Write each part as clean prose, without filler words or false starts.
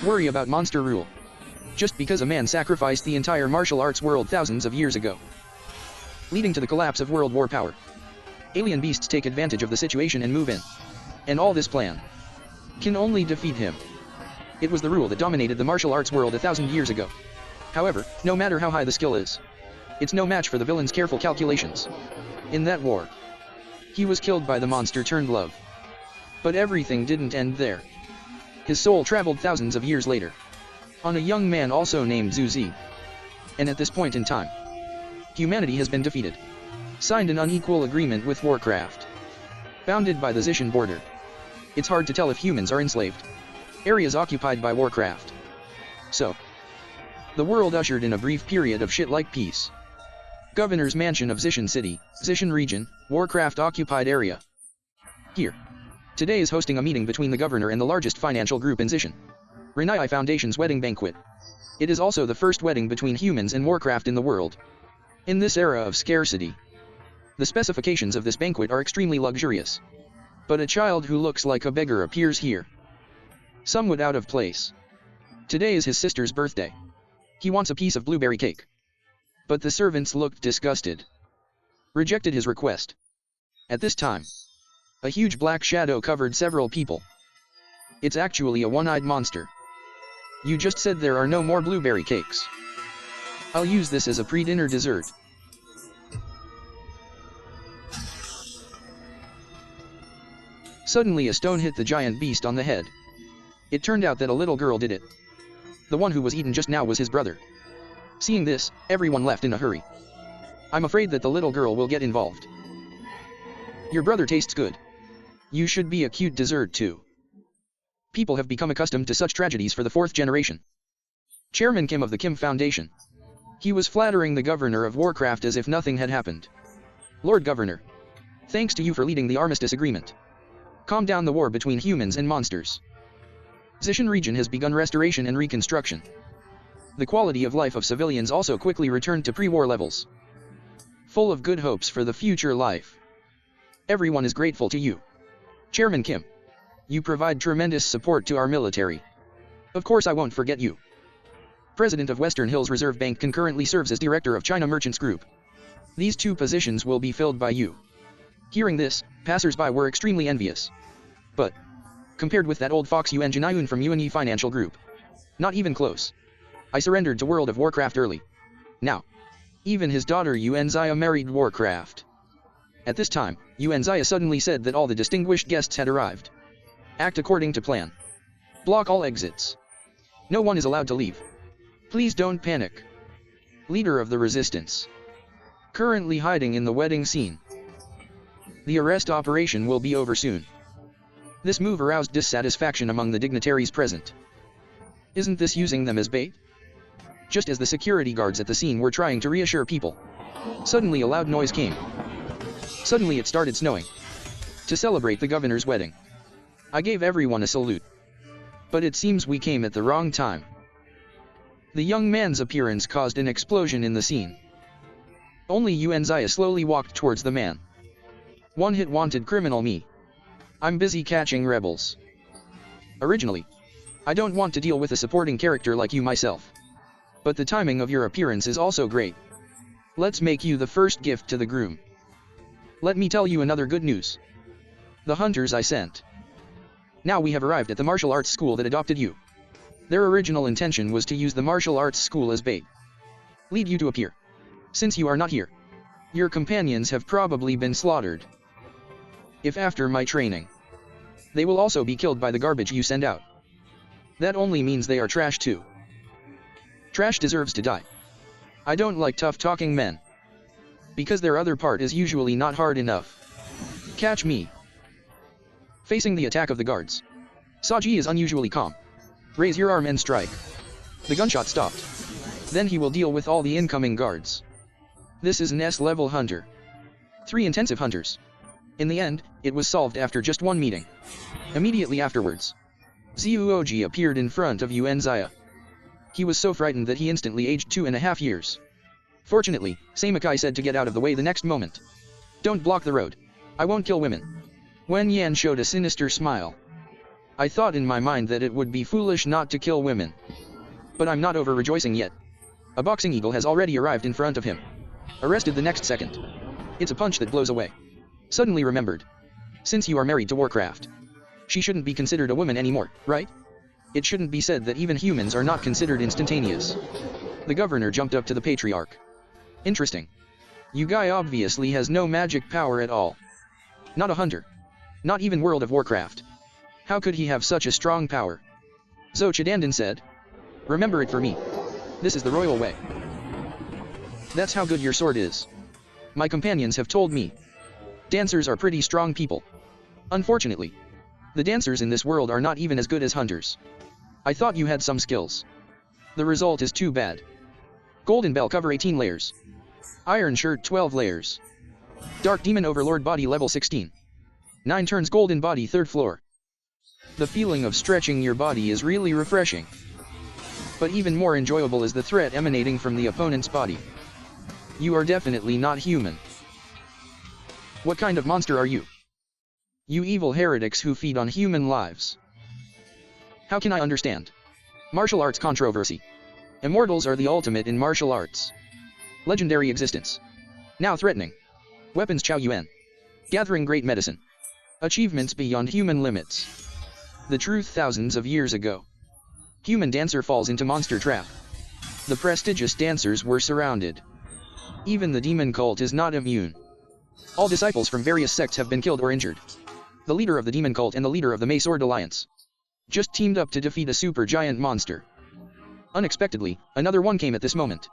worry about monster rule. Just because a man sacrificed the entire martial arts world thousands of years ago, leading to the collapse of world war power. Alien beasts take advantage of the situation and move in. And all this plan can only defeat him. It was the rule that dominated the martial arts world 1,000 years ago. However, no matter how high the skill is, it's no match for the villain's careful calculations. In that war, he was killed by the monster turned love. But everything didn't end there. His soul traveled thousands of years later, on a young man also named Zuo Chi. And at this point in time, humanity has been defeated. Signed an unequal agreement with Warcraft, bounded by the Zishan border. It's hard to tell if humans are enslaved. Areas occupied by Warcraft. So, the world ushered in a brief period of shit-like peace. Governor's mansion of Zishan City, Zishan region, Warcraft occupied area. Here, today is hosting a meeting between the governor and the largest financial group in Zishan. Renai Foundation's wedding banquet. It is also the first wedding between humans and Warcraft in the world. In this era of scarcity, the specifications of this banquet are extremely luxurious. But a child who looks like a beggar appears here, somewhat out of place. Today is his sister's birthday. He wants a piece of blueberry cake. But the servants looked disgusted, rejected his request. At this time, a huge black shadow covered several people. It's actually a one-eyed monster. You just said there are no more blueberry cakes. I'll use this as a pre-dinner dessert. Suddenly a stone hit the giant beast on the head. It turned out that a little girl did it. The one who was eaten just now was his brother. Seeing this, everyone left in a hurry. I'm afraid that the little girl will get involved. Your brother tastes good. You should be a cute dessert too. People have become accustomed to such tragedies for the 4th generation. Chairman Kim of the Kim Foundation. He was flattering the governor of Warcraft as if nothing had happened. Lord Governor, thanks to you for leading the armistice agreement. Calm down the war between humans and monsters. Zishan region has begun restoration and reconstruction. The quality of life of civilians also quickly returned to pre-war levels. Full of good hopes for the future life. Everyone is grateful to you, Chairman Kim. You provide tremendous support to our military. Of course I won't forget you. President of Western Hills Reserve Bank concurrently serves as Director of China Merchants Group. These 2 positions will be filled by you. Hearing this, passers-by were extremely envious. But, compared with that old fox Yuan Jinayun from Yuan Yi Financial Group, not even close. I surrendered to World of Warcraft early. Now, even his daughter Yuan Zaya married Warcraft. At this time, Yuan Zaya suddenly said that all the distinguished guests had arrived. Act according to plan. Block all exits. No one is allowed to leave. Please don't panic. Leader of the resistance, currently hiding in the wedding scene. The arrest operation will be over soon. This move aroused dissatisfaction among the dignitaries present. Isn't this using them as bait? Just as the security guards at the scene were trying to reassure people, suddenly a loud noise came. Suddenly it started snowing. To celebrate the governor's wedding, I gave everyone a salute. But it seems we came at the wrong time. The young man's appearance caused an explosion in the scene. Only Yuan Zaya slowly walked towards the man. One hit wanted criminal me. I'm busy catching rebels. Originally, I don't want to deal with a supporting character like you myself. But the timing of your appearance is also great. Let's make you the first gift to the groom. Let me tell you another good news. The hunters I sent. Now we have arrived at the martial arts school that adopted you. Their original intention was to use the martial arts school as bait. Lead you to appear. Since you are not here, your companions have probably been slaughtered. If after my training, they will also be killed by the garbage you send out. That only means they are trash too. Trash deserves to die. I don't like tough-talking men, because their other part is usually not hard enough. Catch me. Facing the attack of the guards, Saji is unusually calm. Raise your arm and strike. The gunshot stopped. Then he will deal with all the incoming guards. This is an S-level hunter. 3 intensive hunters. In the end, it was solved after just 1 meeting. Immediately afterwards, Zuo appeared in front of Yuan Zaya. He was so frightened that he instantly aged 2.5 years. Fortunately, Samakai said to get out of the way the next moment. Don't block the road. I won't kill women. Wen Yan showed a sinister smile. I thought in my mind that it would be foolish not to kill women. But I'm not over rejoicing yet. A boxing eagle has already arrived in front of him. Arrested the next second. It's a punch that blows away. Suddenly remembered. Since you are married to Warcraft, she shouldn't be considered a woman anymore, right? It shouldn't be said that even humans are not considered instantaneous. The governor jumped up to the patriarch. Interesting. You guy obviously has no magic power at all. Not a hunter. Not even World of Warcraft. How could he have such a strong power? Zuo Chi said. Remember it for me. This is the royal way. That's how good your sword is. My companions have told me. Dancers are pretty strong people. Unfortunately, the dancers in this world are not even as good as hunters. I thought you had some skills. The result is too bad. Golden Bell cover 18 layers. Iron Shirt 12 layers. Dark Demon Overlord body level 16. 9 turns golden body 3rd floor. The feeling of stretching your body is really refreshing. But even more enjoyable is the threat emanating from the opponent's body. You are definitely not human. What kind of monster are you? You evil heretics who feed on human lives. How can I understand? Martial arts controversy. Immortals are the ultimate in martial arts. Legendary existence. Now threatening. Weapons Chow Yuan. Gathering great medicine. Achievements beyond human limits. The truth thousands of years ago. Human dancer falls into monster trap. The prestigious dancers were surrounded. Even the demon cult is not immune. All disciples from various sects have been killed or injured. The leader of the demon cult and the leader of the May Sword Alliance just teamed up to defeat a super giant monster. Unexpectedly, another one came at this moment.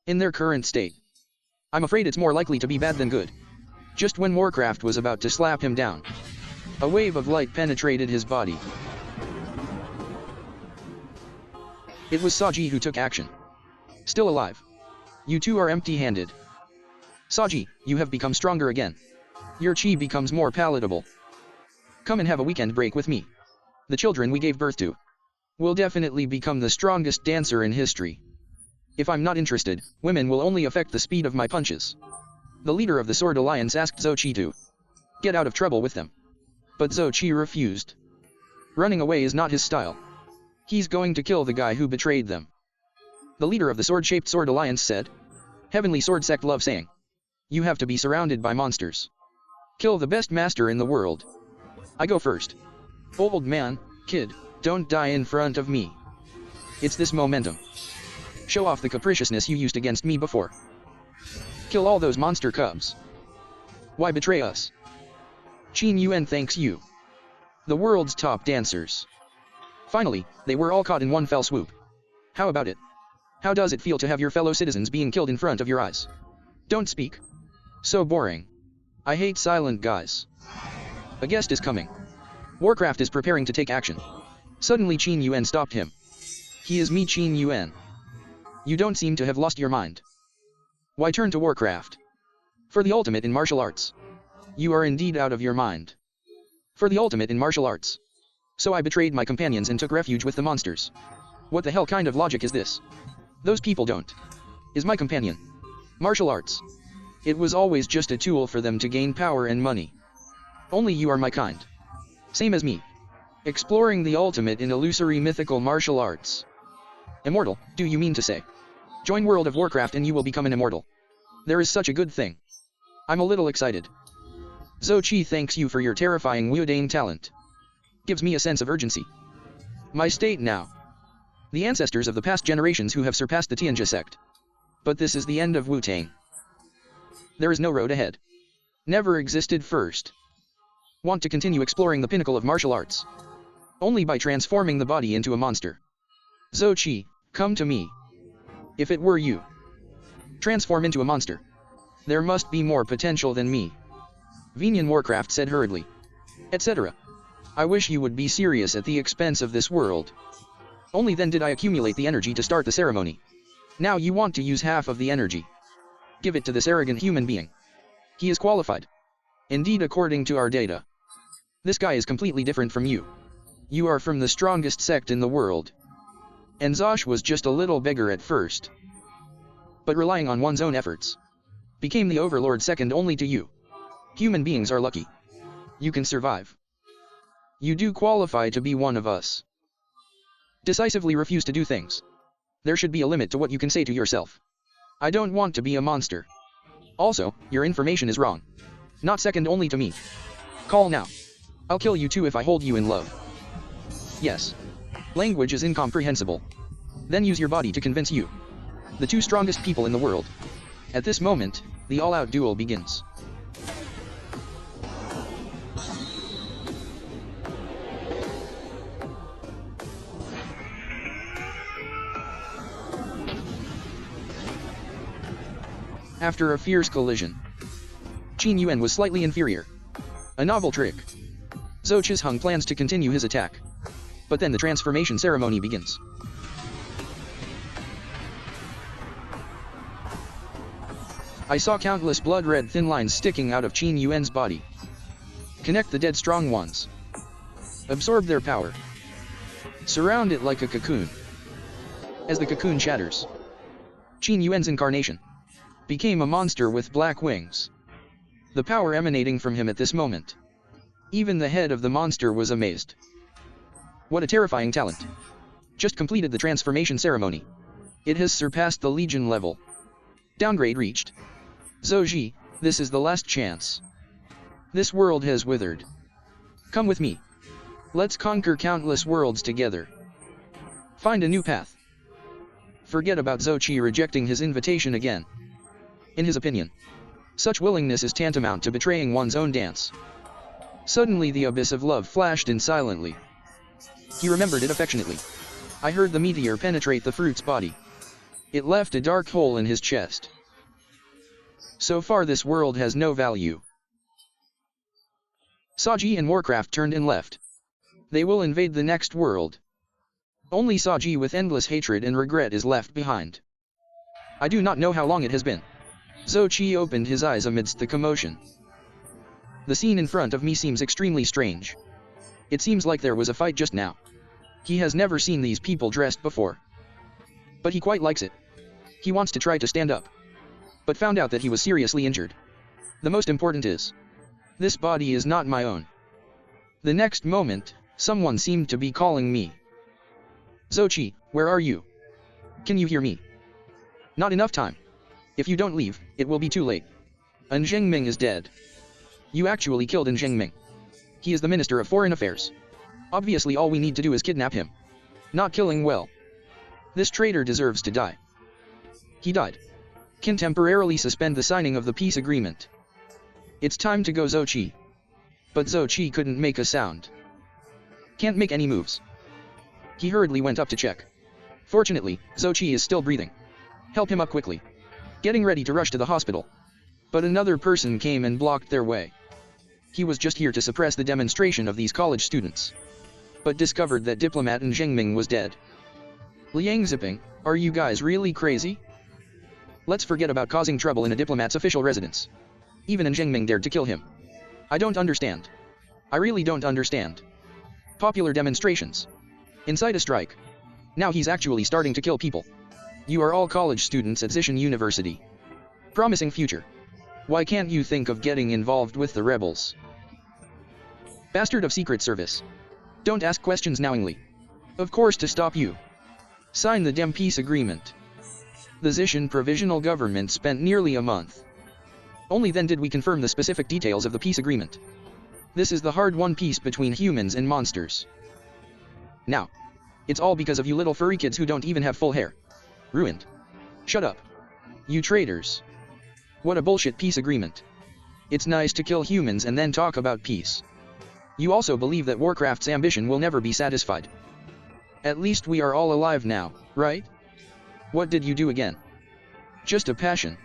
In their current state, I'm afraid it's more likely to be bad than good. Just when Warcraft was about to slap him down, a wave of light penetrated his body. It was Saji who took action. Still alive. You two are empty-handed. Saji, you have become stronger again. Your chi becomes more palatable. Come and have a weekend break with me. The children we gave birth to will definitely become the strongest dancer in history. If I'm not interested, women will only affect the speed of my punches. The leader of the Sword Alliance asked Zuo Chi to get out of trouble with them. But Zuo Chi refused. Running away is not his style. He's going to kill the guy who betrayed them. The leader of the sword-shaped Sword Alliance said. Heavenly Sword Sect love saying. You have to be surrounded by monsters. Kill the best master in the world. I go first. Old man, kid, don't die in front of me. It's this momentum. Show off the capriciousness you used against me before. Kill all those monster cubs. Why betray us? Qin Yuan thanks you. The world's top dancers. Finally, they were all caught in one fell swoop. How about it? How does it feel to have your fellow citizens being killed in front of your eyes? Don't speak. So boring. I hate silent guys. A guest is coming. Warcraft is preparing to take action. Suddenly Qin Yuan stopped him. He is me, Qin Yuan. You don't seem to have lost your mind. Why turn to Warcraft? For the ultimate in martial arts. You are indeed out of your mind. For the ultimate in martial arts. So I betrayed my companions and took refuge with the monsters. What the hell kind of logic is this? Those people don't. Is my companion. Martial arts. It was always just a tool for them to gain power and money. Only you are my kind. Same as me. Exploring the ultimate in illusory mythical martial arts. Immortal, do you mean to say? Join World of Warcraft and you will become an immortal. There is such a good thing. I'm a little excited. Zuo Chi thanks you for your terrifying Wu-Dane talent. Gives me a sense of urgency. My state now. The ancestors of the past generations who have surpassed the Tianjia sect. But this is the end of Wu-Tang. There is no road ahead. Never existed first. Want to continue exploring the pinnacle of martial arts. Only by transforming the body into a monster. Zuo Chi, come to me. If it were you. Transform into a monster. There must be more potential than me. Venian Warcraft said hurriedly. Etc. I wish you would be serious at the expense of this world. Only then did I accumulate the energy to start the ceremony. Now you want to use half of the energy. Give it to this arrogant human being. He is qualified. Indeed, according to our data. This guy is completely different from you. You are from the strongest sect in the world. And Zosh was just a little beggar at first. But relying on one's own efforts. Became the overlord second only to you. Human beings are lucky. You can survive. You do qualify to be one of us. Decisively refuse to do things. There should be a limit to what you can say to yourself. I don't want to be a monster. Also, your information is wrong. Not second only to me. Call now. I'll kill you too if I hold you in love. Yes. Language is incomprehensible. Then use your body to convince you. The two strongest people in the world. At this moment, the all-out duel begins. After a fierce collision, Qin Yuan was slightly inferior. A novel trick. Zuo Chi plans to continue his attack. But then the transformation ceremony begins. I saw countless blood-red thin lines sticking out of Qin Yuan's body. Connect the dead strong ones. Absorb their power. Surround it like a cocoon. As the cocoon shatters, Qin Yuan's incarnation became a monster with black wings. The power emanating from him at this moment. Even the head of the monster was amazed. What a terrifying talent. Just completed the transformation ceremony. It has surpassed the Legion level. Downgrade reached. Zuo Chi, this is the last chance. This world has withered. Come with me. Let's conquer countless worlds together. Find a new path. Forget about Zuo Chi rejecting his invitation again. In his opinion, such willingness is tantamount to betraying one's own dance. Suddenly the abyss of love flashed in silently. He remembered it affectionately. I heard the meteor penetrate the fruit's body. It left a dark hole in his chest. So far this world has no value. Saji and Warcraft turned and left. They will invade the next world. Only Saji with endless hatred and regret is left behind. I do not know how long it has been. Zuo Chi opened his eyes amidst the commotion. The scene in front of me seems extremely strange. It seems like there was a fight just now. He has never seen these people dressed before. But he quite likes it. He wants to try to stand up. But found out that he was seriously injured. The most important is, this body is not my own. The next moment, someone seemed to be calling me. Zuo Chi, where are you? Can you hear me? Not enough time. If you don't leave, it will be too late. An Zhengming is dead. You actually killed An Zhengming. He is the Minister of Foreign Affairs. Obviously all we need to do is kidnap him. Not killing well. This traitor deserves to die. He died. Can temporarily suspend the signing of the peace agreement. It's time to go Zuo Chi. But Zuo Chi couldn't make a sound. Can't make any moves. He hurriedly went up to check. Fortunately, Zuo Chi is still breathing. Help him up quickly. Getting ready to rush to the hospital. But another person came and blocked their way. He was just here to suppress the demonstration of these college students. But discovered that diplomat An Zhengming was dead. Liang Ziping, are you guys really crazy? Let's forget about causing trouble in a diplomat's official residence. Even An Zhengming dared to kill him. I don't understand. I really don't understand. Popular demonstrations. Incite a strike. Now he's actually starting to kill people. You are all college students at Zishan University. Promising future. Why can't you think of getting involved with the rebels? Bastard of Secret Service. Don't ask questions knowingly. Of course to stop you. Sign the Dem Peace Agreement. The Zishan Provisional Government spent nearly a month. Only then did we confirm the specific details of the peace agreement. This is the hard-won peace between humans and monsters. Now, it's all because of you little furry kids who don't even have full hair. Ruined. Shut up. You traitors. What a bullshit peace agreement. It's nice to kill humans and then talk about peace. You also believe that Warcraft's ambition will never be satisfied. At least we are all alive now, right? What did you do again? Just a passion.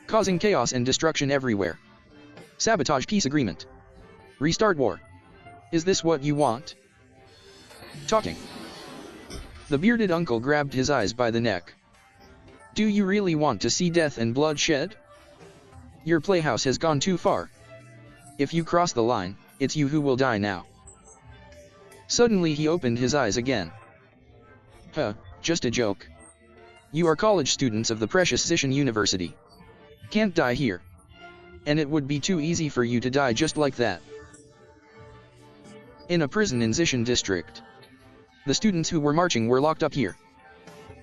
Causing chaos and destruction everywhere. Sabotage peace agreement. Restart war. Is this what you want? Talking. The bearded uncle grabbed his eyes by the neck. Do you really want to see death and bloodshed? Your playhouse has gone too far. If you cross the line, it's you who will die now. Suddenly he opened his eyes again. Just a joke. You are college students of the precious Zishan University. Can't die here. And it would be too easy for you to die just like that. In a prison in Zishan district. The students who were marching were locked up here.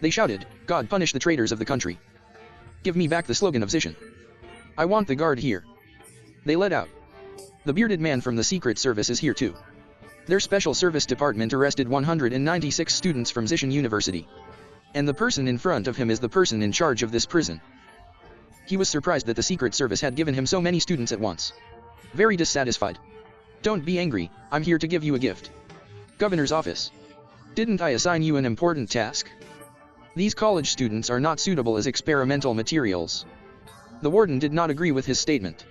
They shouted, "God punish the traitors of the country. Give me back the slogan of Zishan. I want the guard here." They let out. The bearded man from the Secret Service is here too. Their special service department arrested 196 students from Zishan University. And the person in front of him is the person in charge of this prison. He was surprised that the Secret Service had given him so many students at once. Very dissatisfied. "Don't be angry, I'm here to give you a gift." Governor's office. "Didn't I assign you an important task? These college students are not suitable as experimental materials." The warden did not agree with his statement.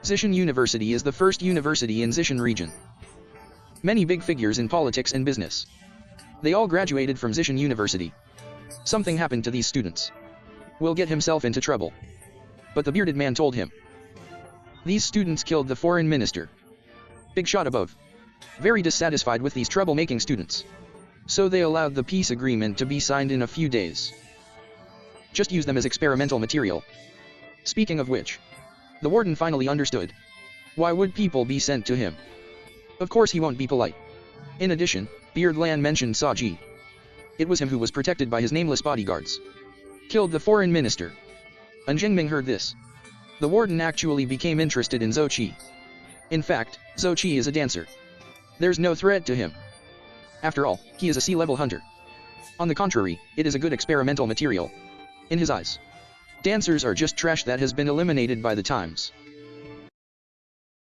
Zishan University is the first university in Zishan region. Many big figures in politics and business. They all graduated from Zishan University. Something happened to these students. Will get himself into trouble. But the bearded man told him. These students killed the foreign minister. Big shot above. Very dissatisfied with these troublemaking students. So they allowed the peace agreement to be signed in a few days. Just use them as experimental material. Speaking of which, the warden finally understood. Why would people be sent to him? Of course he won't be polite. In addition, Beardland mentioned Zuo Chi. It was him who was protected by his nameless bodyguards. Killed the foreign minister. And Jingming heard this. The warden actually became interested in Zuo Chi. In fact, Zuo Chi is a dancer. There's no threat to him. After all, he is a sea-level hunter. On the contrary, it is a good experimental material. In his eyes, dancers are just trash that has been eliminated by the times.